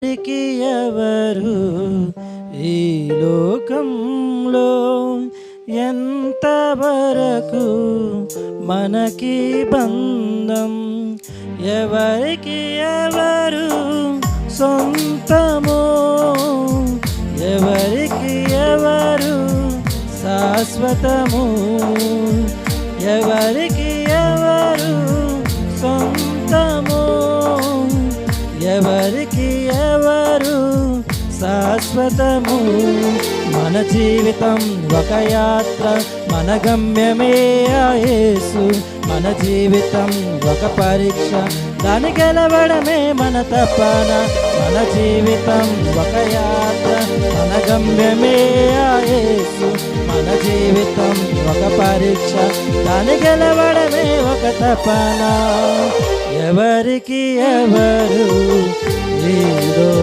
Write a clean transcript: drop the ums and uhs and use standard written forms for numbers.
కి ఎవరు ఈ లోకంలో ఎంతవరకు మనకి బంధం, ఎవరికి ఎవరు సొంతమో, ఎవరికి ఎవరు శాశ్వతము, ఎవరికి ఎవరు సొంతము, ఎవరికి ఎవరు శాశ్వతము. మన జీవితం ఒక యాత్ర, మన గమ్యమే ఆ యేసు. మన జీవితం ఒక పరీక్ష, దాని గెలవడమే మన తపన. మన జీవితం ఒక యాత్ర, మన గమ్యమే ఆ యేసు. మన జీవితం ఒక పరీక్ష, దాని గెలవడమే ఒక తపన. ఎవరికి ఎవరు